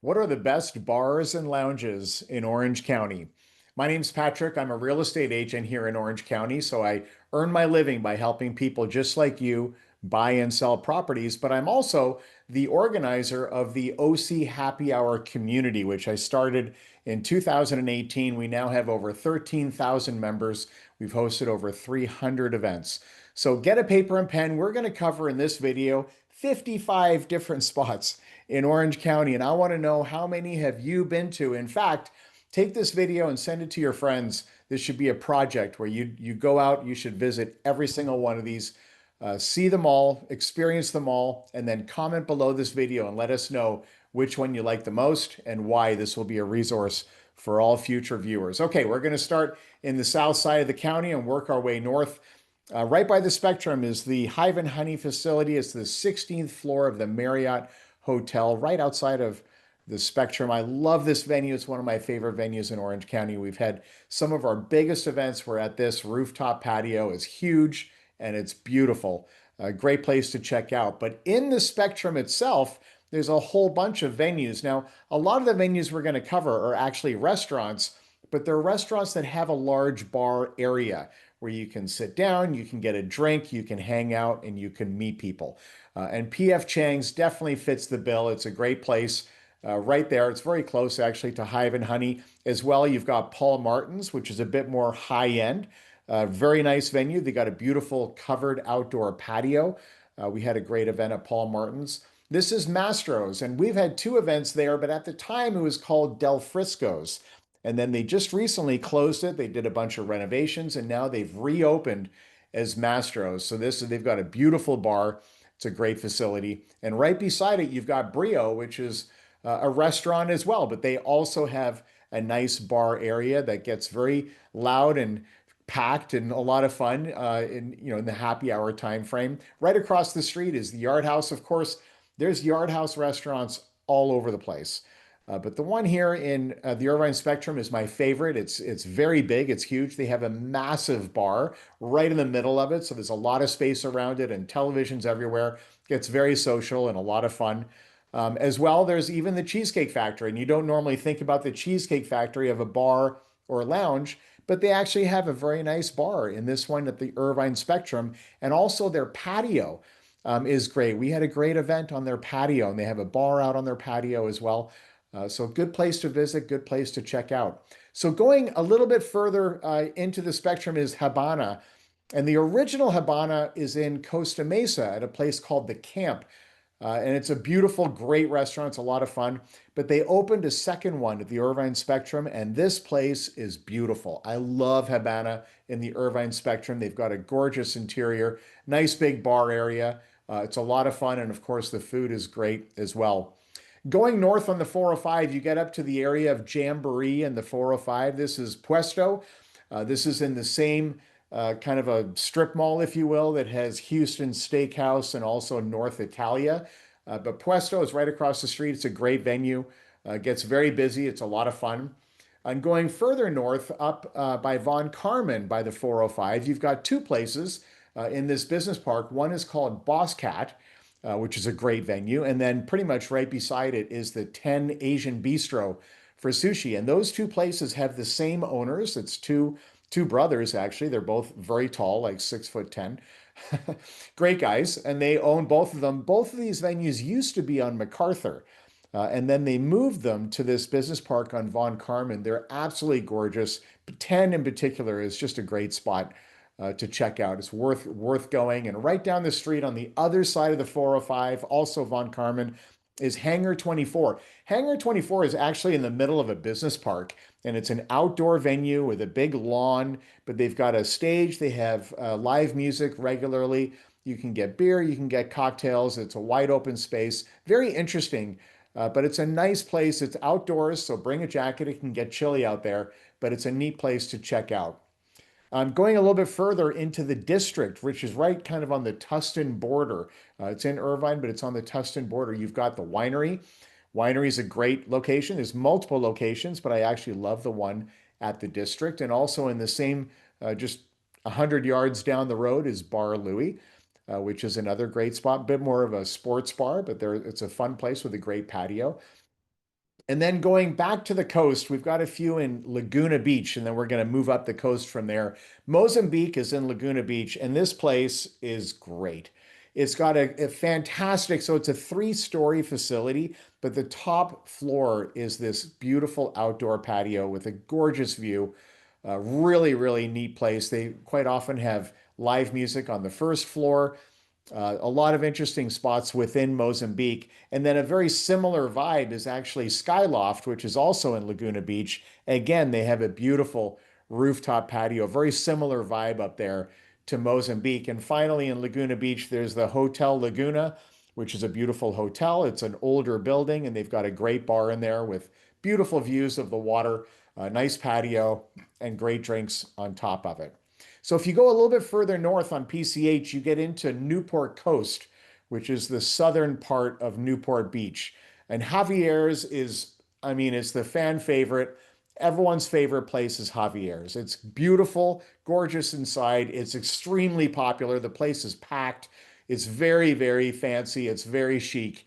What are the best bars and lounges in Orange County? My name's Patrick. I'm a real estate agent here in Orange County, so I earn my living by helping people just like you buy and sell properties. But I'm also the organizer of the OC Happy Hour community, which I started in 2018. We now have over 13,000 members. We've hosted over 300 events. So get a paper and pen. We're going to cover in this video 55 different spots in Orange County. And I want to know, how many have you been to? In fact, take this video and send it to your friends. This should be a project where you go out, you should visit every single one of these, see them all, experience them all, and then comment below this video and let us know which one you like the most and why. This will be a resource for all future viewers. Okay, we're going to start in the south side of the county and work our way north. Right by the Spectrum is the Hive and Honey facility. It's the 16th floor of the Marriott Hotel right outside of the Spectrum. I love this venue. It's one of my favorite venues in Orange County. We've had some of our biggest events were at this rooftop patio. It's huge and it's beautiful. A great place to check out. But in the Spectrum itself, there's a whole bunch of venues. Now, a lot of the venues we're going to cover are actually restaurants, but they're restaurants that have a large bar area where you can sit down, you can get a drink, you can hang out, and you can meet people. And PF Chang's definitely fits the bill. It's a great place right there. It's very close actually to Hive and Honey as well. You've got Paul Martin's, which is a bit more high end. Very nice venue. They got a beautiful covered outdoor patio. We had a great event at Paul Martin's. This is Mastro's, and we've had two events there, but at the time it was called Del Frisco's. And then they just recently closed it. They did a bunch of renovations and now they've reopened as Mastro's. So they've got a beautiful bar. It's a great facility. And right beside it, you've got Brio, which is a restaurant as well, but they also have a nice bar area that gets very loud and packed and a lot of fun in the happy hour time frame. Right across the street is the Yard House. Of course, there's Yard House restaurants all over the place. But the one here in the Irvine Spectrum is my favorite. It's very big. It's huge. They have a massive bar right in the middle of it, so there's a lot of space around it and televisions everywhere. It's very social and a lot of fun. As well, there's even the Cheesecake Factory, and you don't normally think about the Cheesecake Factory of a bar or a lounge, but they actually have a very nice bar in this one at the Irvine Spectrum, and also their patio is great. We had a great event on their patio, and they have a bar out on their patio as well. So good place to visit, good place to check out. So going a little bit further into the Spectrum is Habana. And the original Habana is in Costa Mesa at a place called The Camp. And it's a beautiful, great restaurant. It's a lot of fun. But they opened a second one at the Irvine Spectrum, and this place is beautiful. I love Habana in the Irvine Spectrum. They've got a gorgeous interior, nice big bar area. It's a lot of fun. And of course, the food is great as well. Going north on the 405, you get up to the area of Jamboree and the 405. This is Puesto. This is in the same kind of a strip mall, if you will, that has Houston Steakhouse and also North Italia. But Puesto is right across the street. It's a great venue. Gets very busy. It's a lot of fun. And going further north, up by Von Carmen by the 405, you've got two places in this business park. One is called Boss Cat, which is a great venue. And then pretty much right beside it is the 10 Asian Bistro for sushi. And those two places have the same owners. It's two brothers, actually. They're both very tall, like 6'10". Great guys. And they own both of them. Both of these venues used to be on MacArthur. And then they moved them to this business park on Von Carmen. They're absolutely gorgeous. 10 in particular is just a great spot to check out. It's worth going. And right down the street on the other side of the 405, also Von Carmen, is Hangar 24. Hangar 24 is actually in the middle of a business park, and it's an outdoor venue with a big lawn, but they've got a stage. They have live music regularly. You can get beer, you can get cocktails. It's a wide open space. Very interesting, but it's a nice place. It's outdoors, so bring a jacket. It can get chilly out there, but it's a neat place to check out. Going a little bit further into the district, which is right kind of on the Tustin border. It's in Irvine, but it's on the Tustin border. You've got the winery. Winery is a great location. There's multiple locations, but I actually love the one at the district. And also in the same, just 100 yards down the road is Bar Louie, which is another great spot. A bit more of a sports bar, but it's a fun place with a great patio. And then going back to the coast, we've got a few in Laguna Beach, and then we're going to move up the coast from there. Mozambique is in Laguna Beach, and this place is great. It's got a fantastic, so it's a three-story facility, but the top floor is this beautiful outdoor patio with a gorgeous view. Really, really neat place. They quite often have live music on the first floor. A lot of interesting spots within Mozambique. And then a very similar vibe is actually Skyloft, which is also in Laguna Beach. Again, they have a beautiful rooftop patio, very similar vibe up there to Mozambique. And finally, in Laguna Beach, there's the Hotel Laguna, which is a beautiful hotel. It's an older building, and they've got a great bar in there with beautiful views of the water, a nice patio, and great drinks on top of it. So if you go a little bit further north on PCH, you get into Newport Coast, which is the southern part of Newport Beach. And Javier's is, I mean, it's the fan favorite. Everyone's favorite place is Javier's. It's beautiful, gorgeous inside. It's extremely popular. The place is packed. It's very, very fancy. It's very chic.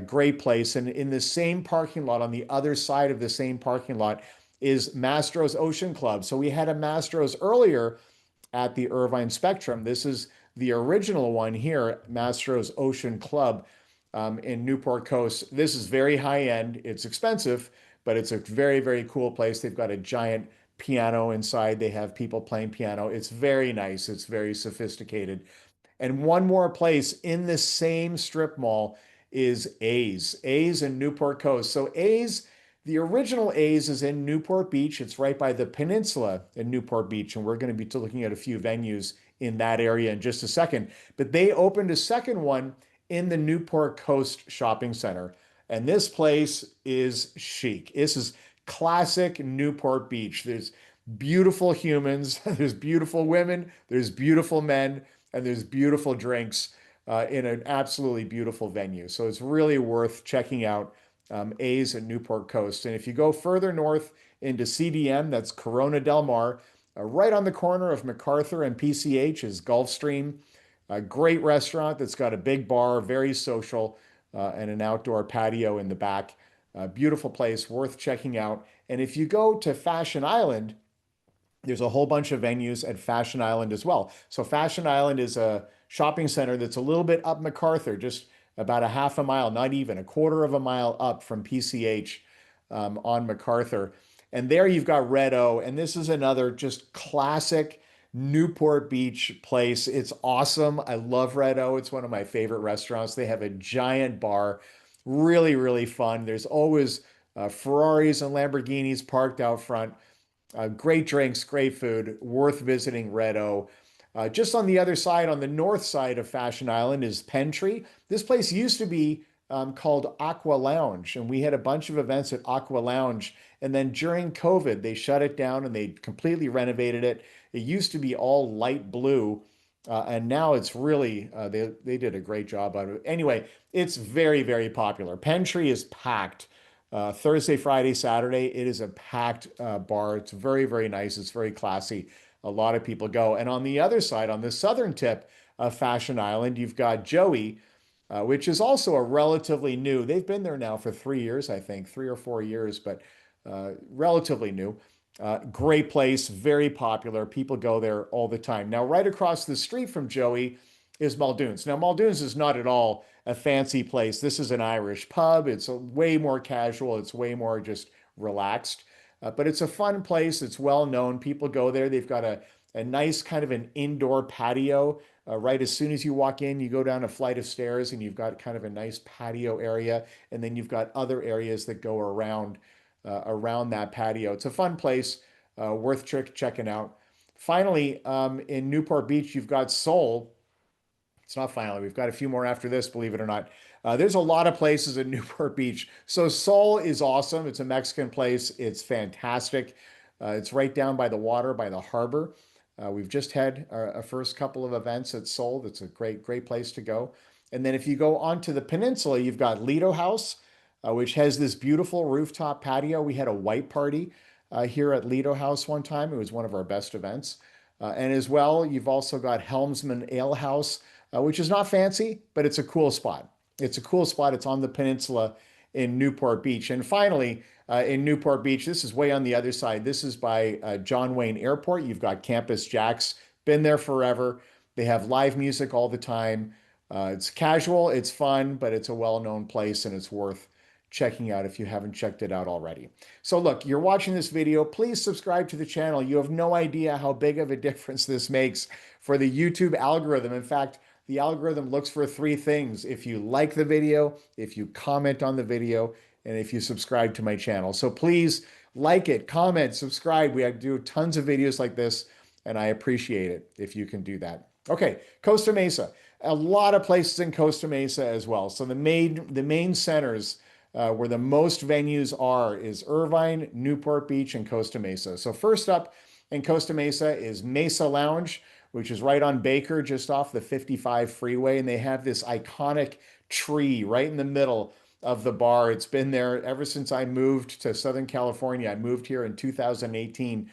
Great place. And in the same parking lot, on the other side of the same parking lot, is Mastro's Ocean Club. So we had a Mastro's earlier at the Irvine Spectrum. This is the original one here, Mastro's Ocean Club in Newport Coast. This is very high end. It's expensive, but it's a very, very cool place. They've got a giant piano inside. They have people playing piano. It's very nice. It's very sophisticated. And one more place in the same strip mall is A's. A's in Newport Coast. So A's, the original A's is in Newport Beach. It's right by the peninsula in Newport Beach. And we're going to be looking at a few venues in that area in just a second. But they opened a second one in the Newport Coast Shopping Center. And this place is chic. This is classic Newport Beach. There's beautiful humans, there's beautiful women, there's beautiful men, and there's beautiful drinks in an absolutely beautiful venue. So it's really worth checking out A's at Newport Coast. And if you go further north into CDM, that's Corona Del Mar, right on the corner of MacArthur and PCH is Gulfstream, a great restaurant that's got a big bar, very social, and an outdoor patio in the back. Beautiful place, worth checking out. And if you go to Fashion Island, there's a whole bunch of venues at Fashion Island as well. So Fashion Island is a shopping center that's a little bit up MacArthur, just about a half a mile, not even a quarter of a mile up from PCH on MacArthur. And there you've got Red O, and this is another just classic Newport Beach place. It's awesome. I love Red O. It's one of my favorite restaurants. They have a giant bar, really, really fun. There's always Ferraris and Lamborghinis parked out front. Great drinks, great food, worth visiting Red O. Just on the other side, on the north side of Fashion Island, is Pentree. This place used to be called Aqua Lounge, and we had a bunch of events at Aqua Lounge. And then during COVID, they shut it down and they completely renovated it. It used to be all light blue, and now it's really they did a great job out of it. Anyway, it's very, very popular. Pentree is packed. Thursday, Friday, Saturday, it is a packed bar. It's very, very nice. It's very classy. A lot of people go. And on the other side, on the southern tip of Fashion Island, you've got Joey, which is also a relatively new. They've been there now for 3 years, I think, 3 or 4 years, but relatively new. Great place, very popular. People go there all the time. Now, right across the street from Joey is Muldoon's. Now, Muldoon's is not at all a fancy place. This is an Irish pub. It's way more casual. It's way more just relaxed. But it's a fun place. It's well known. People go there. They've got a nice kind of an indoor patio. Right as soon as you walk in, you go down a flight of stairs and you've got kind of a nice patio area. And then you've got other areas that go around that patio. It's a fun place, worth checking out. Finally, in Newport Beach, you've got Soul. It's not finally. We've got a few more after this, believe it or not. There's a lot of places in Newport Beach. So Soul is awesome. It's a Mexican place. It's fantastic. It's right down by the water, by the harbor. We've just had our first couple of events at Soul. That's a great, great place to go. And then if you go onto the peninsula, you've got Lido House, which has this beautiful rooftop patio. We had a white party here at Lido House one time. It was one of our best events. And as well, you've also got Helmsman Ale House, which is not fancy, but it's a cool spot. It's a cool spot. It's on the peninsula in Newport Beach. And finally, in Newport Beach, this is way on the other side. This is by John Wayne Airport. You've got Campus Jacks, been there forever. They have live music all the time. It's casual, it's fun, but it's a well-known place and it's worth checking out if you haven't checked it out already. So look, you're watching this video, please subscribe to the channel. You have no idea how big of a difference this makes for the YouTube algorithm. In fact, the algorithm looks for three things: if you like the video, if you comment on the video, and if you subscribe to my channel. So please like it, comment, subscribe. We do tons of videos like this, and I appreciate it if you can do that. Okay, Costa Mesa. A lot of places in Costa Mesa as well. So the main centers where the most venues are is Irvine, Newport Beach, and Costa Mesa. So first up in Costa Mesa is Mesa Lounge, which is right on Baker, just off the 55 freeway. And they have this iconic tree right in the middle of the bar. It's been there ever since I moved to Southern California. I moved here in 2018.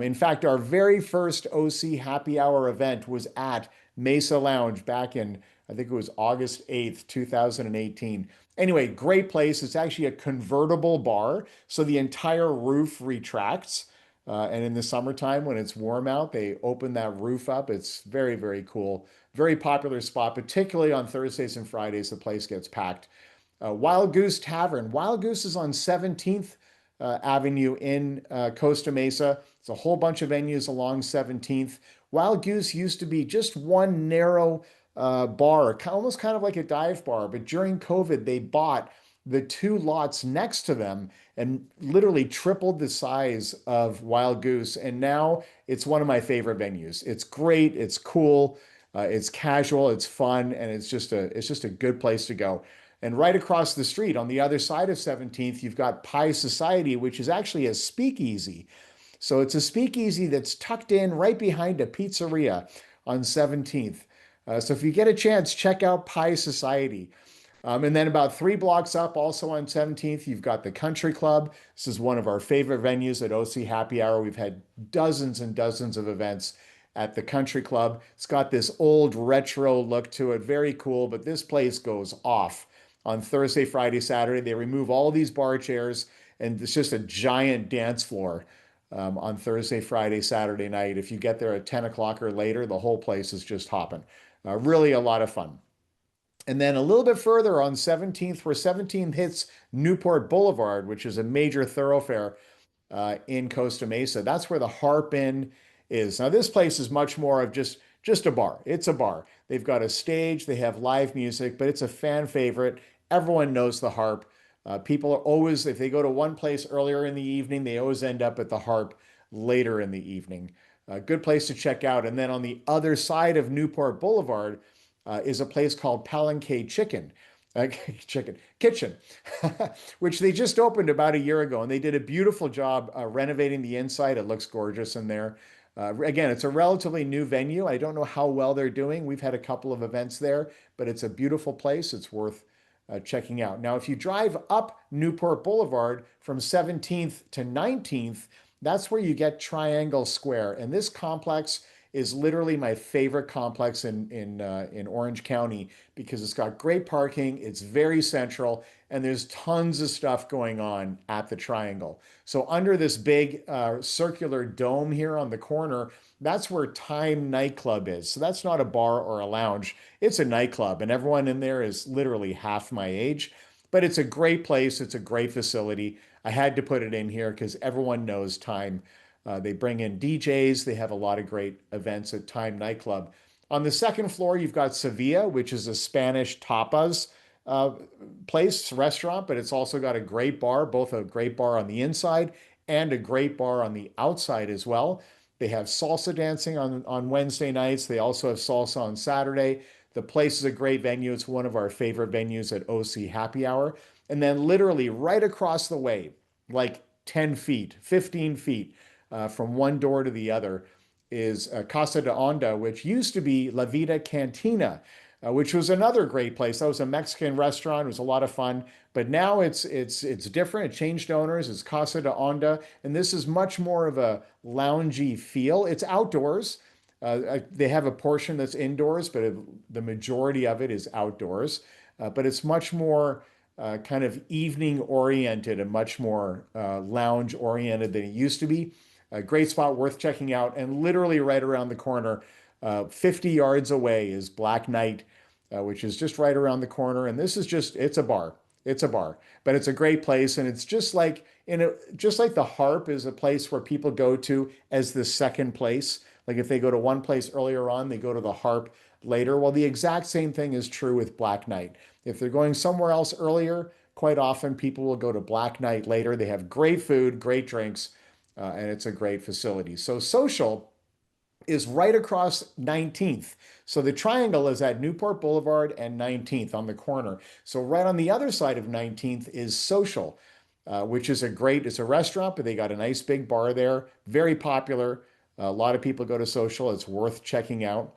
In fact, our very first OC happy hour event was at Mesa Lounge back in, I think it was August 8th, 2018. Anyway, great place. It's actually a convertible bar, so the entire roof retracts. And in the summertime, when it's warm out, they open that roof up. It's very, very cool. Very popular spot, particularly on Thursdays and Fridays. The place gets packed. Wild Goose Tavern. Wild Goose is on 17th Avenue in Costa Mesa. It's a whole bunch of venues along 17th. Wild Goose used to be just one narrow bar, almost kind of like a dive bar, but during COVID, they bought the two lots next to them and literally tripled the size of Wild Goose. And now it's one of my favorite venues. It's great, it's cool, it's casual, it's fun, and it's just a good place to go. And right across the street on the other side of 17th, you've got Pie Society, which is actually a speakeasy. So it's a speakeasy that's tucked in right behind a pizzeria on 17th. So if you get a chance, check out Pie Society. And then about 3 blocks up, also on 17th, you've got the Country Club. This is one of our favorite venues at OC Happy Hour. We've had dozens and dozens of events at the Country Club. It's got this old retro look to it, very cool, but this place goes off on Thursday, Friday, Saturday. They remove all these bar chairs, and it's just a giant dance floor on Thursday, Friday, Saturday night. If you get there at 10 o'clock or later, the whole place is just hopping. Really a lot of fun. And then a little bit further on 17th, where 17th hits Newport Boulevard, which is a major thoroughfare in Costa Mesa. That's where the Harp Inn is. Now, this place is much more of just a bar. It's a bar. They've got a stage, they have live music, but it's a fan favorite. Everyone knows the Harp. People are always, if they go to one place earlier in the evening, they always end up at the Harp later in the evening. A good place to check out. And then on the other side of Newport Boulevard is a place called Palenque Chicken. Chicken Kitchen, which they just opened about a year ago, and they did a beautiful job renovating the inside. It looks gorgeous in there. Again, it's a relatively new venue. I don't know how well they're doing. We've had a couple of events there, but it's a beautiful place. It's worth checking out. Now, if you drive up Newport Boulevard from 17th to 19th, that's where you get Triangle Square. And this complex is literally my favorite complex in Orange County because it's got great parking, it's very central, and there's tons of stuff going on at the Triangle. So under this big circular dome here on the corner, that's where Time Nightclub is. So that's not a bar or a lounge, it's a nightclub, and everyone in there is literally half my age. But it's a great place, it's a great facility. I had to put it in here because everyone knows Time. They bring in DJs. They have a lot of great events at Time Nightclub. On the second floor, you've got Sevilla, which is a Spanish tapas uh, place, restaurant, but it's also got a great bar, both a great bar on the inside and a great bar on the outside as well. They have salsa dancing on Wednesday nights. They also have salsa on Saturday. The place is a great venue. It's one of our favorite venues at OC Happy Hour. And then literally right across the way, like 10 feet, 15 feet, from one door to the other is Casa de Onda, which used to be La Vida Cantina, which was another great place. That was a Mexican restaurant. It was a lot of fun, but now it's different. It changed owners. It's Casa de Onda, and this is much more of a loungy feel. It's outdoors. They have a portion that's indoors, but the majority of it is outdoors. But it's much more kind of evening oriented and much more lounge oriented than it used to be. A great spot worth checking out. And literally right around the corner, 50 yards away is Black Knight, which is just right around the corner. And this is just, it's a bar. It's a bar, but it's a great place. And it's just like, just like the Harp is a place where people go to as the second place. Like if they go to one place earlier on, they go to the Harp later. Well, the exact same thing is true with Black Knight. If they're going somewhere else earlier, quite often people will go to Black Knight later. They have great food, great drinks, and it's a great facility. So social is right across 19th. So the triangle is at Newport Boulevard and 19th on the corner. So right on the other side of 19th is Social, which is it's a restaurant, but they got a nice big bar there. Very popular. A lot of people go to Social. It's worth checking out.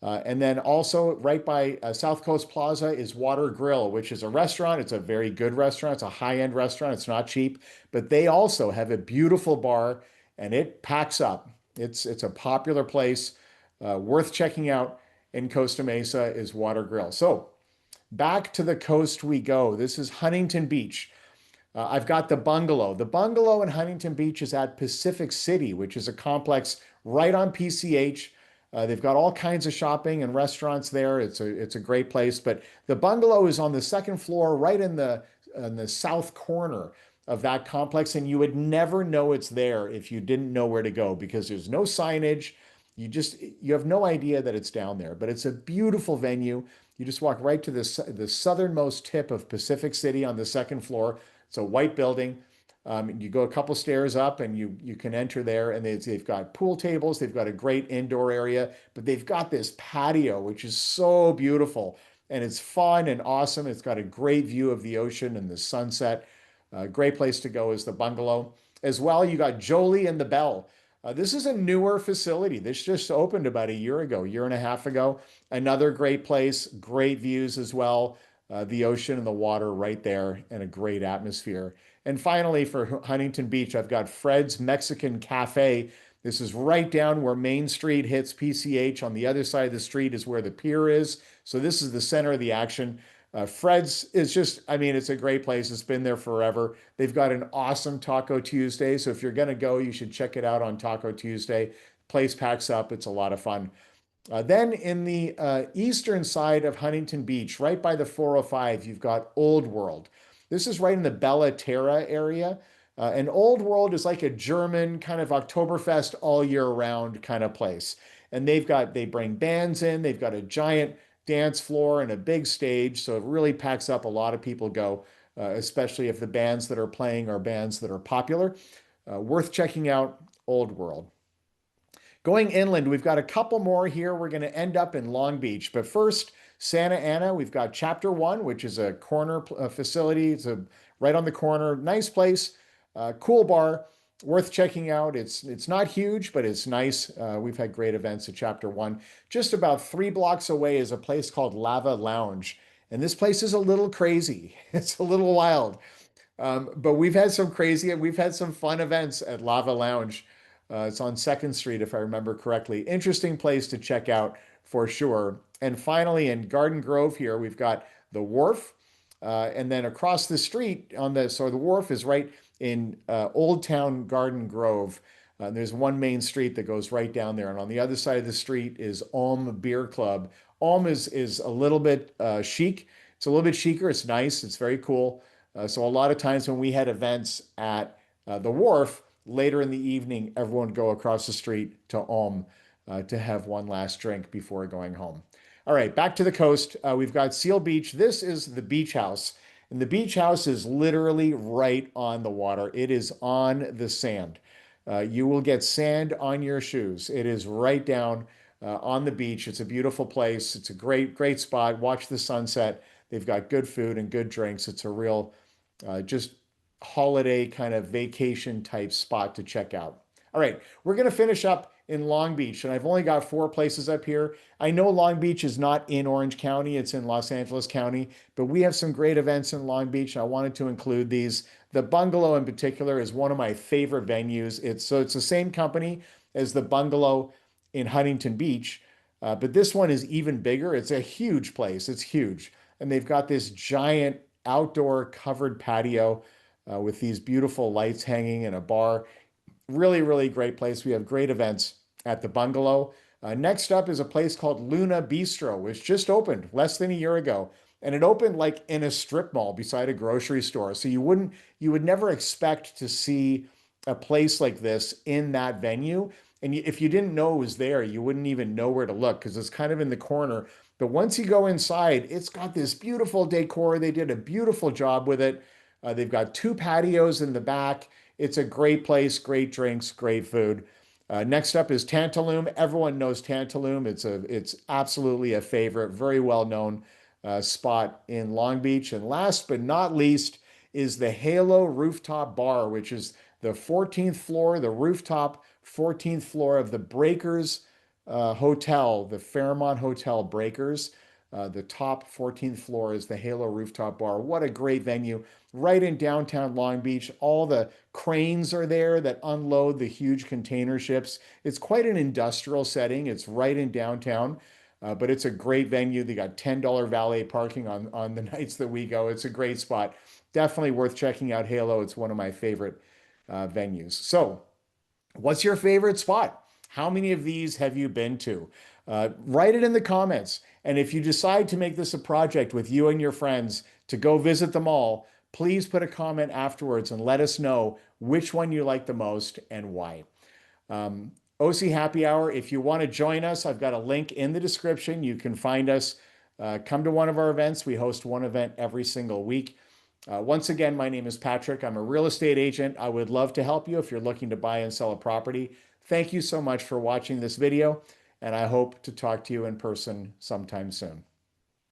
And then also right by South Coast Plaza is Water Grill, which is a restaurant. It's a very good restaurant. It's a high-end restaurant. It's not cheap, but they also have a beautiful bar and it packs up. It's a popular place, worth checking out in Costa Mesa is Water Grill. So back to the coast we go. This is Huntington Beach. I've got the Bungalow. The Bungalow in Huntington Beach is at Pacific City, which is a complex right on PCH. They've got all kinds of shopping and restaurants there. It's a great place. But the Bungalow is on the second floor, right in the south corner of that complex, and you would never know it's there if you didn't know where to go because there's no signage. You have no idea that it's down there. But it's a beautiful venue. You just walk right to the southernmost tip of Pacific City on the second floor. It's a white building. You go a couple stairs up and you can enter there, and they've got pool tables. They've got a great indoor area, but they've got this patio, which is so beautiful and it's fun and awesome. It's got a great view of the ocean and the sunset. Great place to go is the Bungalow. As well, you got Jolie and the Bell. This is a newer facility. This just opened about a year ago, year and a half ago. Another great place, great views as well. The ocean and the water right there, and a great atmosphere. And finally, for Huntington Beach, I've got Fred's Mexican Cafe. This is right down where Main Street hits PCH. On the other side of the street is where the pier is. So this is the center of the action. Fred's is just, I mean, it's a great place. It's been there forever. They've got an awesome Taco Tuesday. So if you're going to go, you should check it out on Taco Tuesday. Place packs up. It's a lot of fun. Then in the eastern side of Huntington Beach, right by the 405, you've got Old World. This is right in the Bella Terra area. And Old World is like a German kind of Oktoberfest all year round kind of place. And they bring bands in, they've got a giant dance floor and a big stage. So it really packs up. A lot of people go, especially if the bands that are playing are bands that are popular. Worth checking out Old World. Going inland, we've got a couple more here. We're going to end up in Long Beach. But first, Santa Ana, we've got Chapter One, which is a corner facility. Right on the corner. Nice place, cool bar, worth checking out. It's not huge, but it's nice. We've had great events at Chapter One. Just about 3 blocks away is a place called Lava Lounge. And this place is a little crazy. It's a little wild. But we've had some fun events at Lava Lounge. It's on Second Street, if I remember correctly. Interesting place to check out for sure. And finally, in Garden Grove here, we've got the Wharf. And then across the street so the Wharf is right in Old Town Garden Grove. There's one main street that goes right down there. And on the other side of the street is Ulm Beer Club. Ulm is a little bit chic. It's a little bit chicer. It's nice. It's very cool. So a lot of times when we had events at the Wharf, later in the evening, everyone would go across the street to Ulm to have one last drink before going home. All right, back to the coast. We've got Seal Beach. This is the beach house. And the beach house is literally right on the water. It is on the sand. You will get sand on your shoes. It is right down on the beach. It's a beautiful place. It's a great, great spot. Watch the sunset. They've got good food and good drinks. It's a real just holiday kind of vacation type spot to check out. All right, we're going to finish up in Long Beach, and I've only got 4 places up here. I know Long Beach is not in Orange County, it's in Los Angeles County, but we have some great events in Long Beach. And I wanted to include these. The Bungalow in particular is one of my favorite venues. It's the same company as the Bungalow in Huntington Beach, but this one is even bigger. It's a huge place. It's huge. And they've got this giant outdoor covered patio with these beautiful lights hanging and a bar. Really, really great place. We have great events at the Bungalow. Next up is a place called Luna Bistro, which just opened less than a year ago. And it opened like in a strip mall beside a grocery store. So you would never expect to see a place like this in that venue. And if you didn't know it was there, you wouldn't even know where to look because it's kind of in the corner. But once you go inside, it's got this beautiful decor. They did a beautiful job with it. They've got two patios in the back. It's a great place, great drinks, great food. Next up is Tantalum. Everyone knows Tantalum. It's absolutely a favorite, very well known spot in Long Beach. And last but not least is the Halo Rooftop Bar, which is the 14th floor, the rooftop 14th floor of the Breakers Hotel, the Fairmont Hotel Breakers. The top 14th floor is the Halo Rooftop Bar. What a great venue, right in downtown Long Beach. All the cranes are there that unload the huge container ships. It's quite an industrial setting. It's right in downtown, but it's a great venue. They got $10 valet parking on the nights that we go. It's a great spot. Definitely worth checking out Halo. It's one of my favorite venues. So, what's your favorite spot? How many of these have you been to? Write it in the comments. And if you decide to make this a project with you and your friends to go visit them all, please put a comment afterwards and let us know which one you like the most and why. OC Happy Hour, if you want to join us, I've got a link in the description. You can find us. Come to one of our events. We host one event every single week. Once again, my name is Patrick. I'm a real estate agent. I would love to help you if you're looking to buy and sell a property. Thank you so much for watching this video, and I hope to talk to you in person sometime soon.